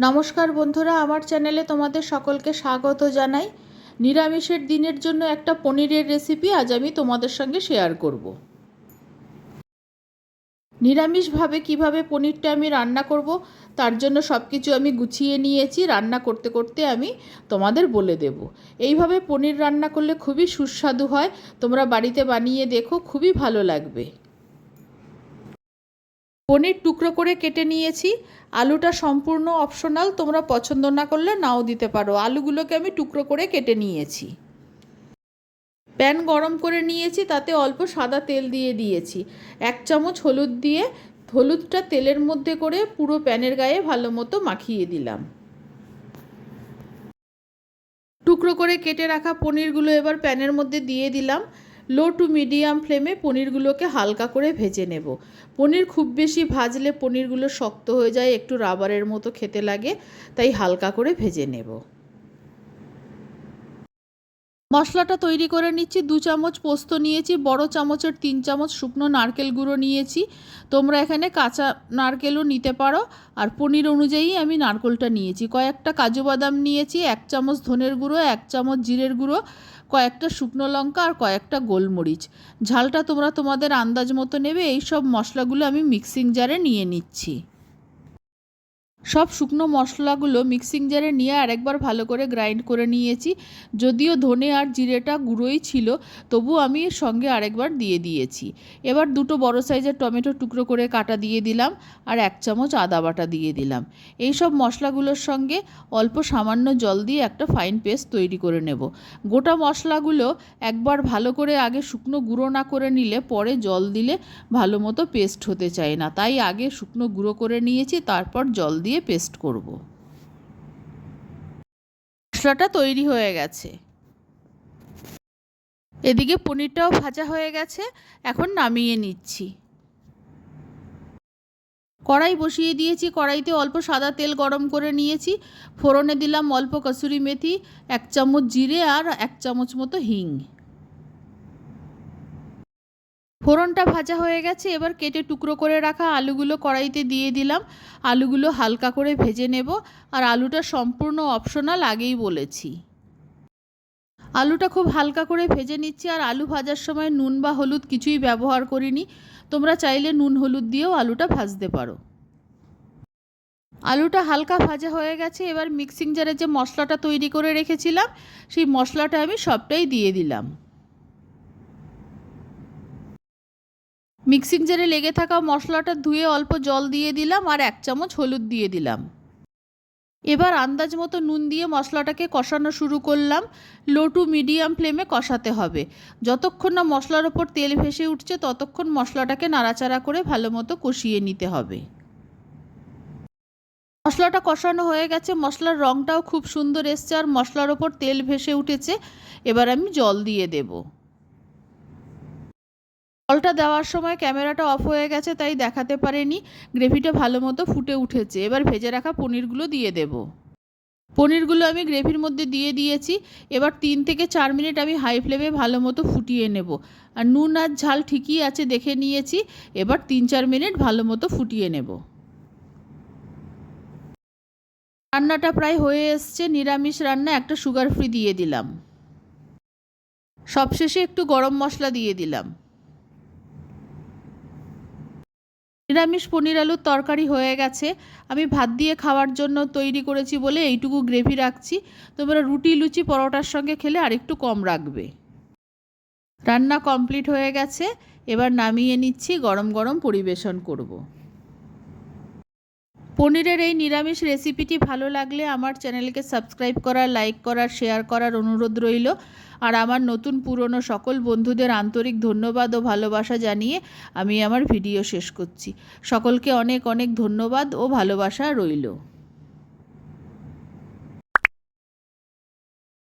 নমস্কার বন্ধুরা, আমার চ্যানেলে তোমাদের সকলকে স্বাগত জানাই। নিরামিষের দিনের জন্য একটা পনিরের রেসিপি আজ আমি তোমাদের সঙ্গে শেয়ার করব। নিরামিষভাবে কিভাবে পনিরটা আমি রান্না করব তার জন্য সব কিছু আমি গুছিয়ে নিয়েছি। রান্না করতে করতে আমি তোমাদের বলে দেব। এইভাবে পনির রান্না করলে খুবই সুস্বাদু হয়। তোমরা বাড়িতে বানিয়ে দেখো, খুবই ভালো লাগবে। পনির টুকরো করে কেটে নিয়েছি। আলুটা সম্পূর্ণ অপশনাল, তোমরা পছন্দ না করলে নাও দিতে পারো। আলুগুলোকে আমি টুকরো করে কেটে নিয়েছি। প্যান গরম করে নিয়েছি, তাতে অল্প সাদা তেল দিয়ে দিয়েছি। 1 চামচ হলুদ দিয়ে হলুদটা তেলের মধ্যে করে পুরো প্যানের গায়ে ভালো মতো মাখিয়ে দিলাম। টুকরো করে কেটে রাখা পনিরগুলো এবার প্যানের মধ্যে দিয়ে দিলাম। লো টু মিডিয়াম ফ্লেমে পনিরগুলোকে হালকা করে ভেজে নেব। পনির খুব বেশি ভাজলে পনিরগুলো শক্ত হয়ে যায়, একটু রাবারের মতো খেতে লাগে, তাই হালকা করে ভেজে নেব। মশলাটা তৈরি করে নিচ্ছি। 2 চামচ পোস্ত নিয়েছি, বড় চামচের 3 চামচ শুকনো নারকেল গুঁড়ো নিয়েছি। তোমরা এখানে কাঁচা নারকেলও নিতে পারো, আর পনির অনুযায়ী আমি নারকেলটা নিয়েছি। কয়েকটা কাজু বাদাম নিয়েছি, 1 চামচ ধনের গুঁড়ো, 1 চামচ জিরের গুঁড়ো, কয়েকটা শুকনো লঙ্কা আর কয়েকটা গোলমরিচ। ঝালটা তোমরা তোমাদের আন্দাজ মতো নেবে। এই সব মশলাগুলো আমি মিক্সিং জারে নিয়ে নিচ্ছি। সব শুকনো মশলাগুলো মিক্সিং জারে নিয়ে আরেকবার ভালো করে গ্রাইন্ড করে নিয়েছি। যদিও ধনে আর জিরেটা গুঁড়োই ছিল, তবু আমি এর সঙ্গে আরেকবার দিয়ে দিয়েছি। এবার 2 বড় সাইজের টমেটো টুকরো করে কাটা দিয়ে দিলাম, আর 1 চামচ আদা বাটা দিয়ে দিলাম। এই সব মশলাগুলোর সঙ্গে অল্প সামান্য জল দিয়ে একটা ফাইন পেস্ট তৈরি করে নেব। গোটা মশলাগুলো একবার ভালো করে আগে শুকনো গুঁড়ো না করে নিলে পরে জল দিলে ভালো মতো পেস্ট হতে চায় না, তাই আগে শুকনো গুঁড়ো করে নিয়েছি, তারপর জল দিয়ে পেস্ট করব। মশলাটা তৈরি হয়ে গেছে। এদিকে পনিরটাও ভাজা হয়ে গেছে, এখন নামিয়ে নিচ্ছি। কড়াই বসিয়ে দিয়েছি। কড়াইতে অল্প সাদা তেল গরম করে নিয়েছি। ফোড়নে দিলাম অল্প কসুরি মেথি, 1 চামচ জিরে আর 1 চামচ মতো হিং। ফোড়নটা ভাজা হয়ে গেছে। এবার কেটে টুকরো করে রাখা আলুগুলো কড়াইতে দিয়ে দিলাম। আলুগুলো হালকা করে ভেজে নেব, আর আলুটা সম্পূর্ণ অপশনাল, আগেই বলেছি। আলুটা খুব হালকা করে ভেজে নিচ্ছি, আর আলু ভাজার সময় নুন বা হলুদ কিছুই ব্যবহার করিনি। তোমরা চাইলে নুন হলুদ দিয়েও আলুটা ভাজতে পারো। আলুটা হালকা ভাজা হয়ে গেছে। এবার মিক্সিং জারে যে মশলাটা তৈরি করে রেখেছিলাম, সেই মশলাটা আমি সবটাই দিয়ে দিলাম। মিক্সিং জারে লেগে থাকা মশলাটা ধুয়ে অল্প জল দিয়ে দিলাম, আর 1 চামচ হলুদ দিয়ে দিলাম। এবার আন্দাজ মতো নুন দিয়ে মশলাটাকে কষানো শুরু করলাম। লো টু মিডিয়াম ফ্লেমে কষাতে হবে। যতক্ষণ না মশলার ওপর তেল ভেসে উঠছে ততক্ষণ মশলাটাকে নাড়াচাড়া করে ভালো মতো কষিয়ে নিতে হবে। মশলাটা কষানো হয়ে গেছে, মশলার রঙটাও খুব সুন্দর এসছে, আর মশলার ওপর তেল ভেসে উঠেছে। এবার আমি জল দিয়ে দেব। জলটা দেওয়ার সময় ক্যামেরাটা অফ হয়ে গেছে, তাই দেখাতে পারিনি। গ্রেভিটা ভালো মতো ফুটে উঠেছে। এবার ভেজে রাখা পনিরগুলো দিয়ে দেব। পনিরগুলো আমি গ্রেভির মধ্যে দিয়ে দিয়েছি। এবার 3 থেকে 4 মিনিট আমি হাই ফ্লেমে ভালো মতো ফুটিয়ে নেব। আর নুন আর ঝাল ঠিকই আছে দেখে নিয়েছি। এবার 3-4 মিনিট ভালো মতো ফুটিয়ে নেব। রান্নাটা প্রায় হয়ে এসছে। নিরামিষ রান্না, একটা সুগার ফ্রি দিয়ে দিলাম। সবশেষে একটু গরম মশলা দিয়ে দিলাম। নিরামিষ পনির আলুর তরকারি হয়ে গেছে। আমি ভাত দিয়ে খাওয়ার জন্য তৈরি করেছি বলে এইটুকু গ্রেভি রাখছি। তোমরা রুটি, লুচি, পরোটার সঙ্গে খেলে আরেকটু কম রাখবে। রান্না কমপ্লিট হয়ে গেছে। এবার নামিয়ে নিচ্ছি, গরম গরম পরিবেশন করব। পনিরের এই নিরামিষ রেসিপিটি ভালো লাগলে আমার চ্যানেলকে সাবস্ক্রাইব করার, লাইক করার, শেয়ার করার অনুরোধ রইল। আর আমার নতুন পুরনো সকল বন্ধুদের আন্তরিক ধন্যবাদ ও ভালোবাসা জানিয়ে আমি আমার ভিডিও শেষ করছি। সকলকে অনেক অনেক ধন্যবাদ ও ভালোবাসা রইল।